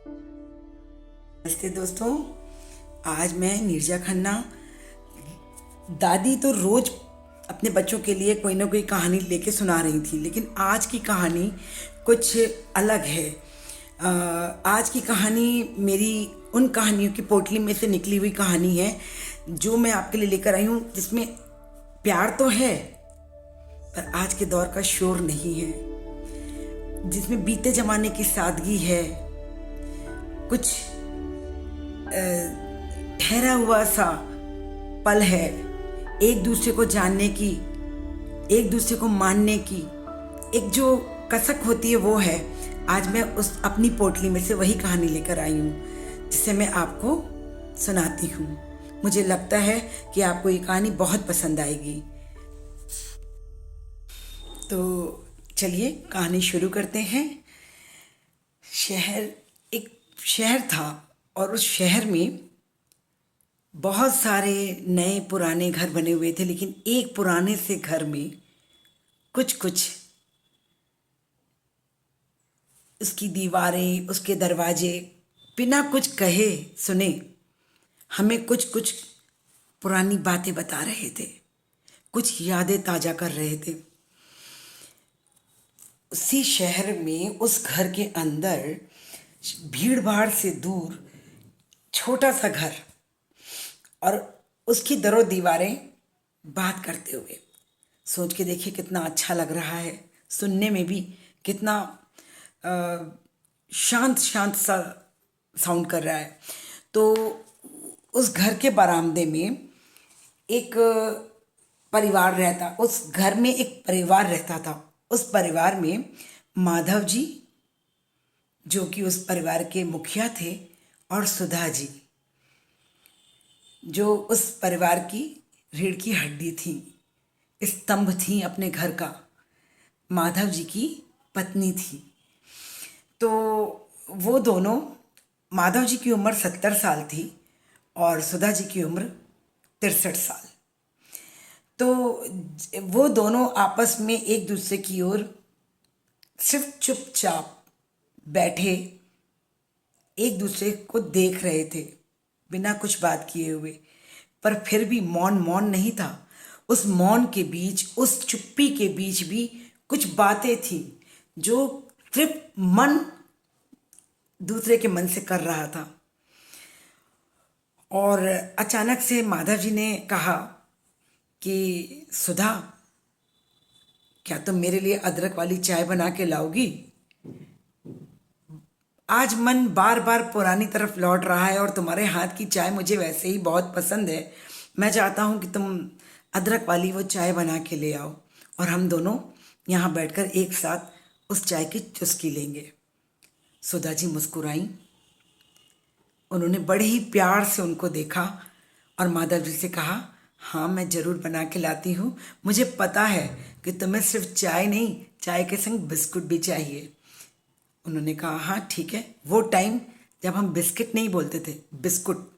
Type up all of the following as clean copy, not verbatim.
नमस्ते दोस्तों। आज मैं नीरजा खन्ना। दादी तो रोज अपने बच्चों के लिए कोई ना कोई कहानी लेके सुना रही थी, लेकिन आज की कहानी कुछ अलग है। आज की कहानी मेरी उन कहानियों की पोटली में से निकली हुई कहानी है जो मैं आपके लिए लेकर आई हूँ, जिसमें प्यार तो है पर आज के दौर का शोर नहीं है, जिसमें बीते जमाने की सादगी है, कुछ ठहरा हुआ सा पल है, एक दूसरे को जानने की, एक दूसरे को मानने की एक जो कसक होती है वो है। आज मैं उस अपनी पोटली में से वही कहानी लेकर आई हूँ जिसे मैं आपको सुनाती हूँ। मुझे लगता है कि आपको ये कहानी बहुत पसंद आएगी। तो चलिए कहानी शुरू करते हैं। एक शहर था और उस शहर में बहुत सारे नए पुराने घर बने हुए थे, लेकिन एक पुराने से घर में कुछ कुछ उसकी दीवारें, उसके दरवाजे बिना कुछ कहे सुने हमें कुछ कुछ पुरानी बातें बता रहे थे, कुछ यादें ताजा कर रहे थे। उसी शहर में उस घर के अंदर भीड़ भाड़ से दूर छोटा सा घर और उसकी दरो दीवारें बात करते हुए। सोच के देखिए कितना अच्छा लग रहा है, सुनने में भी कितना शांत शांत सा साउंड कर रहा है। तो उस घर के बरामदे में एक परिवार रहता, उस घर में एक परिवार रहता था। उस परिवार में माधव जी जो कि उस परिवार के मुखिया थे, और सुधा जी जो उस परिवार की रीढ़ की हड्डी थी, स्तंभ थी अपने घर का, माधव जी की पत्नी थी। तो वो दोनों, माधव जी की उम्र 70 साल थी और सुधा जी की उम्र 63 साल। तो वो दोनों आपस में एक दूसरे की ओर सिर्फ चुपचाप बैठे एक दूसरे को देख रहे थे बिना कुछ बात किए हुए। पर फिर भी मौन मौन नहीं था। उस मौन के बीच, उस चुप्पी के बीच भी कुछ बातें थी जो सिर्फ मन दूसरे के मन से कर रहा था। और अचानक से माधव जी ने कहा कि सुधा, क्या तुम मेरे लिए अदरक वाली चाय बना के लाओगी? आज मन बार बार पुरानी तरफ लौट रहा है और तुम्हारे हाथ की चाय मुझे वैसे ही बहुत पसंद है। मैं चाहता हूँ कि तुम अदरक वाली वो चाय बना के ले आओ और हम दोनों यहाँ बैठकर एक साथ उस चाय की चुस्की लेंगे। सुधा जी मुस्कुराई। उन्होंने बड़े ही प्यार से उनको देखा और माधव जी से कहा, हाँ मैं ज़रूर बना के लाती हूँ। मुझे पता है कि तुम्हें सिर्फ चाय नहीं, चाय के संग बिस्कुट भी चाहिए। उन्होंने कहा, हाँ ठीक है। वो टाइम जब हम बिस्किट नहीं बोलते थे, बिस्कुट,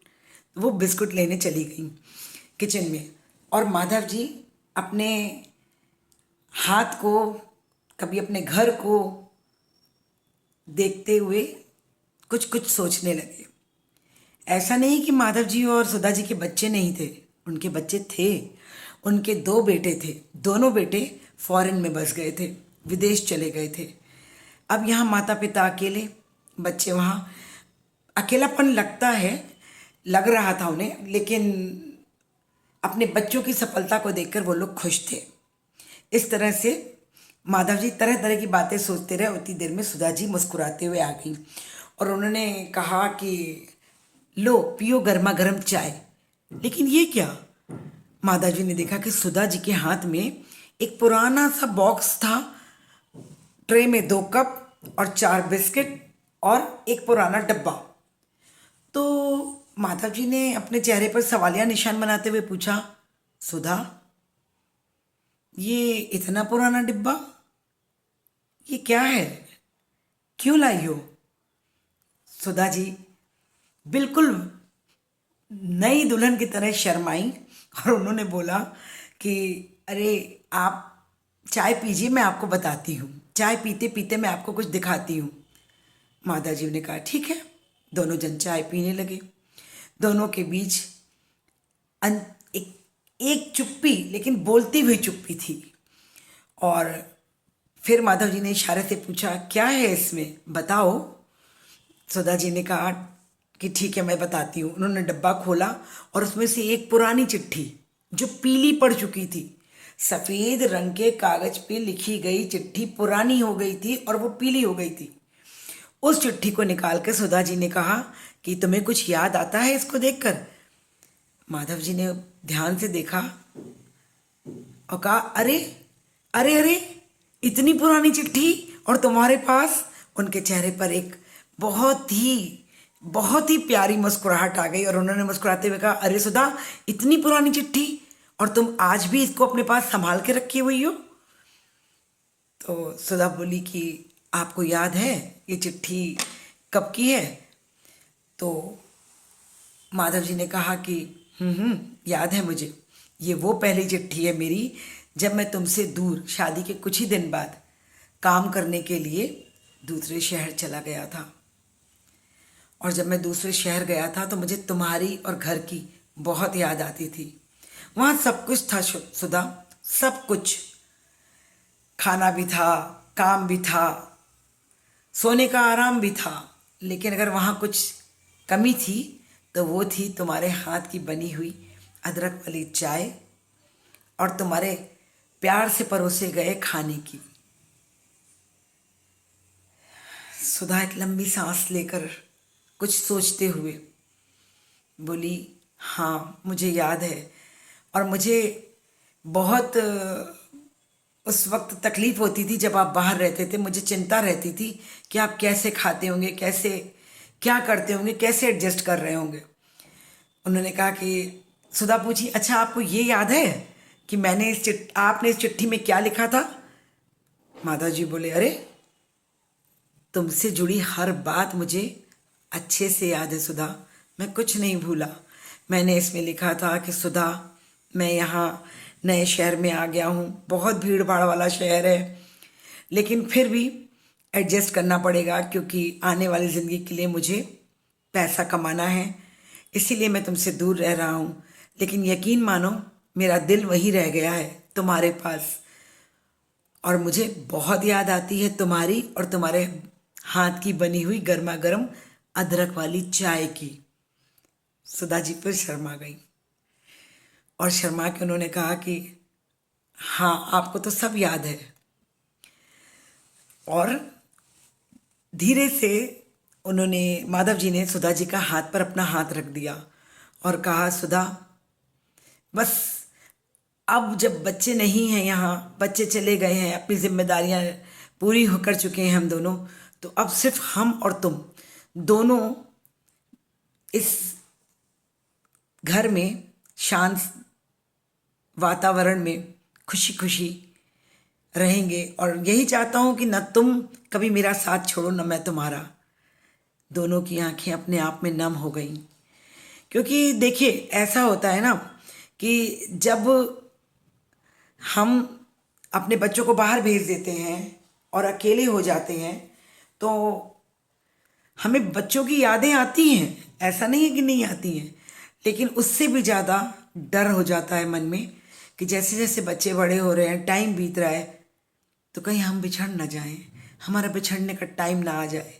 वो बिस्कुट लेने चली गई किचन में। और माधव जी अपने हाथ को, कभी अपने घर को देखते हुए कुछ कुछ सोचने लगे। ऐसा नहीं कि माधव जी और सुधा जी के बच्चे नहीं थे, उनके बच्चे थे। उनके 2 बेटे थे। दोनों बेटे फॉरेन में बस गए थे, विदेश चले गए थे। अब यहाँ माता पिता अकेले, बच्चे वहाँ। अकेलापन लगता है, लग रहा था उन्हें, लेकिन अपने बच्चों की सफलता को देखकर वो लोग खुश थे। इस तरह से माधव जी तरह तरह की बातें सोचते रहे। उतनी देर में सुधा जी मुस्कुराते हुए आ गई और उन्होंने कहा कि लो पियो गर्मा गर्म चाय। लेकिन ये क्या? माधव जी ने देखा कि सुधा जी के हाथ में एक पुराना सा बॉक्स था, ट्रे में 2 कप और 4 बिस्किट और एक पुराना डब्बा। तो माधव जी ने अपने चेहरे पर सवालिया निशान बनाते हुए पूछा, सुधा, ये इतना पुराना डिब्बा, ये क्या है, क्यों लाई हो? सुधा जी बिल्कुल नई दुल्हन की तरह शर्माई और उन्होंने बोला कि अरे आप चाय पीजिए, मैं आपको बताती हूँ। चाय पीते पीते मैं आपको कुछ दिखाती हूँ। माता जी ने कहा ठीक है। दोनों जन चाय पीने लगे। दोनों के बीच अन, एक, एक चुप्पी, लेकिन बोलती हुई चुप्पी थी। और फिर माधव जी ने इशारे से पूछा, क्या है इसमें, बताओ। सुधा जी ने कहा कि ठीक है, मैं बताती हूँ। उन्होंने डब्बा खोला और उसमें से एक पुरानी चिट्ठी जो पीली पड़ चुकी थी, सफेद रंग के कागज पे लिखी गई चिट्ठी पुरानी हो गई थी और वो पीली हो गई थी। उस चिट्ठी को निकाल के सुधा जी ने कहा कि तुम्हें कुछ याद आता है इसको देखकर। माधव जी ने ध्यान से देखा और कहा, अरे अरे अरे, इतनी पुरानी चिट्ठी और तुम्हारे पास। उनके चेहरे पर एक बहुत ही प्यारी मुस्कुराहट आ गई और उन्होंने मुस्कुराते हुए कहा, अरे सुधा, इतनी पुरानी चिट्ठी और तुम आज भी इसको अपने पास संभाल के रखी हुई हो। तो सुधा बोली कि आपको याद है ये चिट्ठी कब की है? तो माधव जी ने कहा कि याद है मुझे। ये वो पहली चिट्ठी है मेरी जब मैं तुमसे दूर शादी के कुछ ही दिन बाद काम करने के लिए दूसरे शहर चला गया था। और जब मैं दूसरे शहर गया था तो मुझे तुम्हारी और घर की बहुत याद आती थी। वहाँ सब कुछ था सुधा, सब कुछ। खाना भी था, काम भी था, सोने का आराम भी था। लेकिन अगर वहाँ कुछ कमी थी तो वो थी तुम्हारे हाथ की बनी हुई अदरक वाली चाय और तुम्हारे प्यार से परोसे गए खाने की। सुधा एक लंबी सांस लेकर कुछ सोचते हुए बोली, हाँ मुझे याद है। और मुझे बहुत उस वक्त तकलीफ़ होती थी जब आप बाहर रहते थे। मुझे चिंता रहती थी कि आप कैसे खाते होंगे, कैसे क्या करते होंगे, कैसे एडजस्ट कर रहे होंगे। उन्होंने कहा कि सुधा पूछी, अच्छा आपको ये याद है कि आपने इस चिट्ठी में क्या लिखा था? माधव जी बोले, अरे तुमसे जुड़ी हर बात मुझे अच्छे से याद है सुधा, मैं कुछ नहीं भूला। मैंने इसमें लिखा था कि सुधा, मैं यहाँ नए शहर में आ गया हूँ, बहुत भीड़ भाड़ वाला शहर है, लेकिन फिर भी एडजस्ट करना पड़ेगा क्योंकि आने वाली ज़िंदगी के लिए मुझे पैसा कमाना है, इसीलिए मैं तुमसे दूर रह रहा हूँ। लेकिन यकीन मानो, मेरा दिल वहीं रह गया है तुम्हारे पास, और मुझे बहुत याद आती है तुम्हारी और तुम्हारे हाथ की बनी हुई गर्मा गर्म अदरक वाली चाय की। सुधा जी फिर शर्मा गई और शर्मा के उन्होंने कहा कि हाँ, आपको तो सब याद है। और धीरे से उन्होंने, माधव जी ने सुधा जी का हाथ पर अपना हाथ रख दिया और कहा, सुधा बस अब जब बच्चे नहीं हैं यहाँ, बच्चे चले गए हैं, अपनी जिम्मेदारियाँ पूरी कर चुके हैं हम दोनों, तो अब सिर्फ हम और तुम दोनों इस घर में शांत वातावरण में खुशी खुशी रहेंगे। और यही चाहता हूँ कि न तुम कभी मेरा साथ छोड़ो, न मैं तुम्हारा। दोनों की आंखें अपने आप में नम हो गईं। क्योंकि देखिए, ऐसा होता है ना कि जब हम अपने बच्चों को बाहर भेज देते हैं और अकेले हो जाते हैं तो हमें बच्चों की यादें आती हैं, ऐसा नहीं है कि नहीं आती हैं, लेकिन उससे भी ज़्यादा डर हो जाता है मन में कि जैसे जैसे बच्चे बड़े हो रहे हैं, टाइम बीत रहा है, तो कहीं हम बिछड़ ना जाएं, हमारा बिछड़ने का टाइम ना आ जाए।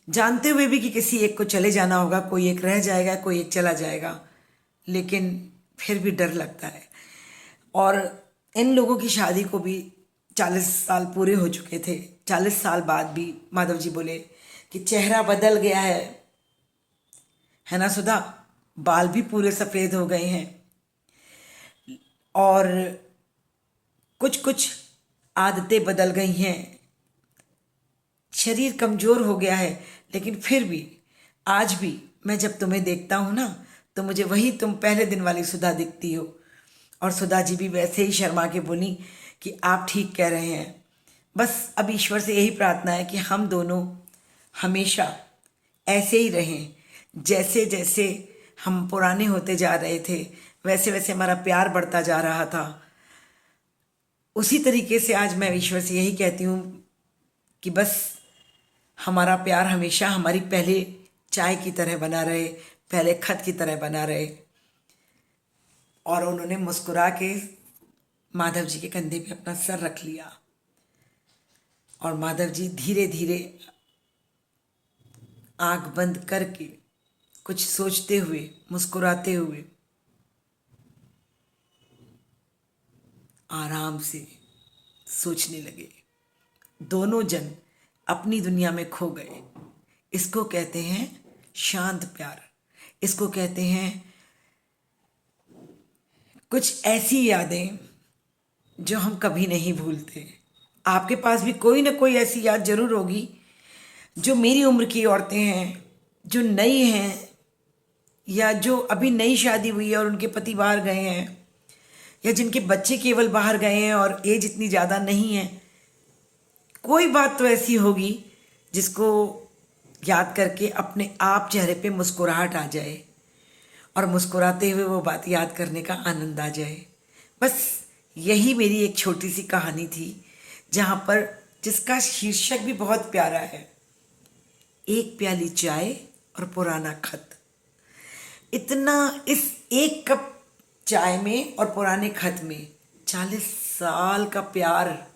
जानते हुए भी कि किसी एक को चले जाना होगा, कोई एक रह जाएगा, कोई एक चला जाएगा, लेकिन फिर भी डर लगता है। और इन लोगों की शादी को भी 40 साल पूरे हो चुके थे। 40 साल बाद भी माधव जी बोले कि चेहरा बदल गया है ना सुधा, बाल भी पूरे सफ़ेद हो गए हैं और कुछ कुछ आदतें बदल गई हैं, शरीर कमज़ोर हो गया है, लेकिन फिर भी आज भी मैं जब तुम्हें देखता हूँ ना, तो मुझे वही तुम पहले दिन वाली सुधा दिखती हो। और सुधा जी भी वैसे ही शर्मा के बोली कि आप ठीक कह रहे हैं, बस अब ईश्वर से यही प्रार्थना है कि हम दोनों हमेशा ऐसे ही रहें, जैसे जैसे हम पुराने होते जा रहे थे वैसे वैसे हमारा प्यार बढ़ता जा रहा था। उसी तरीके से आज मैं ईश्वर से यही कहती हूँ कि बस हमारा प्यार हमेशा हमारी पहले चाय की तरह बना रहे, पहले खत की तरह बना रहे। और उन्होंने मुस्कुरा के माधव जी के कंधे पे अपना सर रख लिया और माधव जी धीरे धीरे आंख बंद करके कुछ सोचते हुए, मुस्कुराते हुए आराम से सोचने लगे। दोनों जन अपनी दुनिया में खो गए। इसको कहते हैं शांत प्यार। इसको कहते हैं कुछ ऐसी यादें जो हम कभी नहीं भूलते। आपके पास भी कोई ना कोई ऐसी याद जरूर होगी जो मेरी उम्र की औरतें हैं, जो नई हैं, या जो अभी नई शादी हुई है और उनके पति बाहर गए हैं, या जिनके बच्चे केवल बाहर गए हैं और एज इतनी ज़्यादा नहीं है। कोई बात तो ऐसी होगी जिसको याद करके अपने आप चेहरे पे मुस्कुराहट आ जाए और मुस्कुराते हुए वो बात याद करने का आनंद आ जाए। बस यही मेरी एक छोटी सी कहानी थी, जहाँ पर जिसका शीर्षक भी बहुत प्यारा है, एक प्याली चाय और पुराना खत। इतना, इस एक कप चाय में और पुराने खत में 40 साल का प्यार,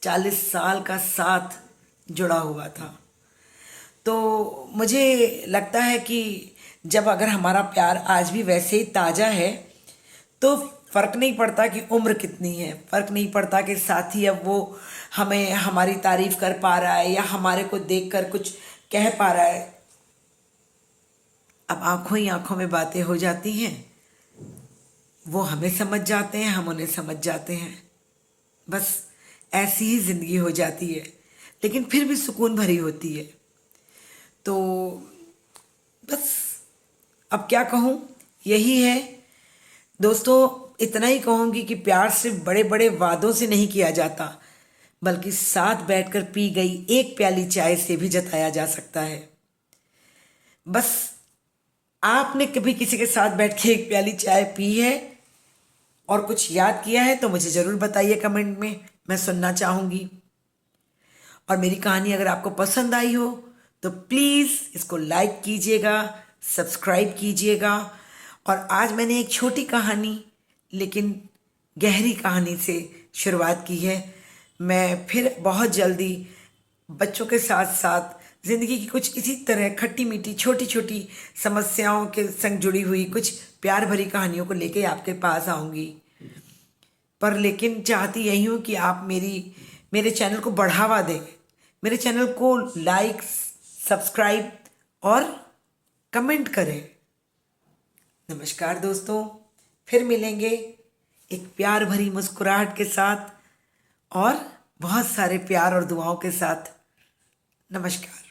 40 साल का साथ जुड़ा हुआ था। तो मुझे लगता है कि जब अगर हमारा प्यार आज भी वैसे ही ताज़ा है तो फ़र्क नहीं पड़ता कि उम्र कितनी है, फ़र्क नहीं पड़ता कि साथी अब वो हमें हमारी तारीफ़ कर पा रहा है या हमारे को देखकर कुछ कह पा रहा है। अब आंखों ही आंखों में बातें हो जाती हैं। वो हमें समझ जाते हैं, हम उन्हें समझ जाते हैं। बस ऐसी ही ज़िंदगी हो जाती है, लेकिन फिर भी सुकून भरी होती है। तो बस अब क्या कहूँ, यही है दोस्तों। इतना ही कहूँगी कि प्यार सिर्फ बड़े बड़े वादों से नहीं किया जाता, बल्कि साथ बैठकर पी गई एक प्याली चाय से भी जताया जा सकता है। बस आपने कभी किसी के साथ बैठ के एक प्याली चाय पी है और कुछ याद किया है तो मुझे ज़रूर बताइए कमेंट में, मैं सुनना चाहूँगी। और मेरी कहानी अगर आपको पसंद आई हो तो प्लीज़ इसको लाइक कीजिएगा, सब्सक्राइब कीजिएगा। और आज मैंने एक छोटी कहानी लेकिन गहरी कहानी से शुरुआत की है। मैं फिर बहुत जल्दी बच्चों के साथ साथ ज़िंदगी की कुछ इसी तरह खट्टी मीठी छोटी छोटी समस्याओं के संग जुड़ी हुई कुछ प्यार भरी कहानियों को लेके आपके पास आऊँगी। पर लेकिन चाहती यही हूँ कि आप मेरे चैनल को बढ़ावा दें, मेरे चैनल को लाइक, सब्सक्राइब और कमेंट करें। नमस्कार दोस्तों, फिर मिलेंगे एक प्यार भरी मुस्कुराहट के साथ और बहुत सारे प्यार और दुआओं के साथ। नमस्कार।